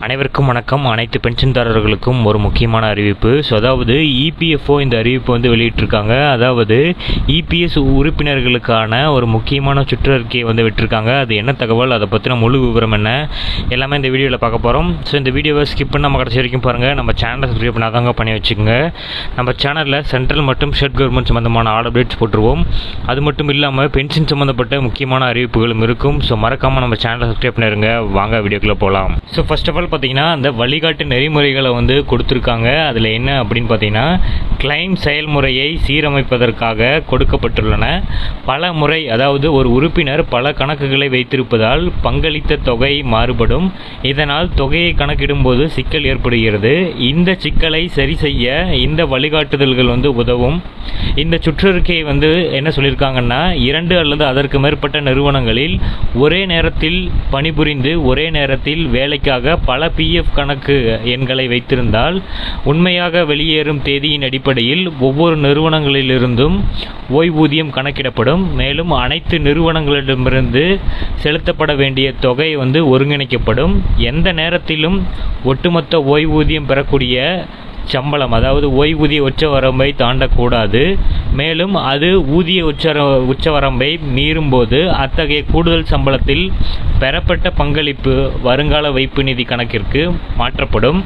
அனைவருக்கும் வணக்கம். அனைத்து பென்ஷன்தாரர்களுக்கும் ஒரு முக்கியமான அறிவிப்பு. அதாவது இபிஎஃப்ஓ இந்த அறிவிப்பு வெளியிட்டிருக்காங்க. அதாவது இபிஎஸ் உறுப்பினர்களுக்கான ஒரு முக்கியமான சுற்றறிக்கையை விட்டிருக்காங்க. அது என்ன தகவல், அதை பற்றின முழு விவரம் என்ன, எல்லாமே இந்த வீடியோவில் பார்க்க போகிறோம். ஸோ இந்த வீடியோவை ஸ்கிப் பண்ணி நம்ம கடைசி வரைக்கும் பாருங்கள். நம்ம சேனலை சப்ஸ்கிரைப் பண்ணாதாங்க பண்ணி வச்சுக்கோங்க. நம்ம சேனலில் சென்ட்ரல் மற்றும் ஸ்டேட் கவர்மெண்ட் சம்மந்தமான ஆல் அப்டேட்ஸ் போட்டுருவோம். அது மட்டும் இல்லாமல் பென்ஷன் சம்மந்தப்பட்ட முக்கியமான அறிவிப்புகளும் இருக்கும். ஸோ மறக்காமல் நம்ம சேனலை சப்ஸ்கிரைப் பண்ணிருங்க. வாங்க வீடியோக்குள்ளே போகலாம். ஸோ ஃபர்ஸ்ட் ஆஃப் ஆல் பார்த்தீங்கன்னா அந்த வழிகாட்டு நெறிமுறைகளை கொடுத்துருக்காங்க. அதில் என்ன அப்படின்னு பார்த்தீங்கன்னா, கிளைம் செயல்முறையை சீரமைப்பதற்காக கொடுக்கப்பட்டுள்ளன. பல முறை, அதாவது ஒரு உறுப்பினர் பல கணக்குகளை வைத்திருப்பதால் பங்களித்த தொகை மாறுபடும். இதனால் தொகையை கணக்கிடும்போது சிக்கல் ஏற்படுகிறது. இந்த சிக்கலை சரி செய்ய இந்த வழிகாட்டுதல்கள் உதவும். இந்த சுற்றறிக்கை என்ன சொல்லியிருக்காங்கன்னா, 2 அல்லது அதற்கு மேற்பட்ட நிறுவனங்களில் ஒரே நேரத்தில் பணிபுரிந்து ஒரே நேரத்தில் வேலைக்காக பல பிஎஃப் கணக்கு எண்களை வைத்திருந்தால் உண்மையாக வெளியேறும் தேதியின் அடிப்படையில் ஒவ்வொரு நிறுவனங்களிலிருந்தும் ஓய்வூதியம் கணக்கிடப்படும். மேலும் அனைத்து நிறுவனங்களிடமிருந்து செலுத்தப்பட வேண்டிய தொகை ஒருங்கிணைக்கப்படும். எந்த நேரத்திலும் ஒட்டுமொத்த ஓய்வூதியம் பெறக்கூடிய சம்பளம், அதாவது ஓய்வூதிய உச்சவரம்பை தாண்டக்கூடாது. மேலும் அது ஊதிய உச்சவரம்பை மீறும்போது அத்தகைய கூடுதல் சம்பளத்தில் பெறப்பட்ட பங்களிப்பு வருங்கால வைப்பு நிதி கணக்கிற்கு மாற்றப்படும்.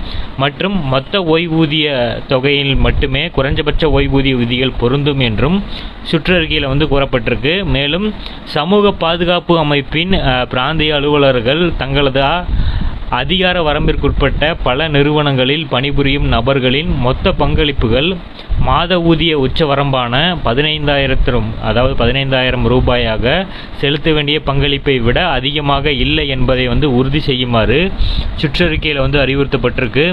மற்றும் மொத்த ஓய்வூதிய தொகையில் மட்டுமே குறைஞ்சபட்ச ஓய்வூதிய விதிகள் பொருந்தும் என்றும் சுற்றறிக்கையில் கூறப்பட்டிருக்கு. மேலும் சமூக பாதுகாப்பு அமைப்பின் பிராந்திய அலுவலர்கள் தங்களது அதிகார வரம்பிற்குட்பட்ட பல நிறுவனங்களில் பணிபுரியும் நபர்களின் மொத்த பங்களிப்புகள் மாத ஊதிய உச்சவரம்பான 15,000 ரூபாயாக செலுத்த வேண்டிய பங்களிப்பை விட அதிகமாக இல்லை என்பதை உறுதி செய்யுமாறு சுற்றறிக்கையில் அறிவுறுத்தப்பட்டிருக்கு.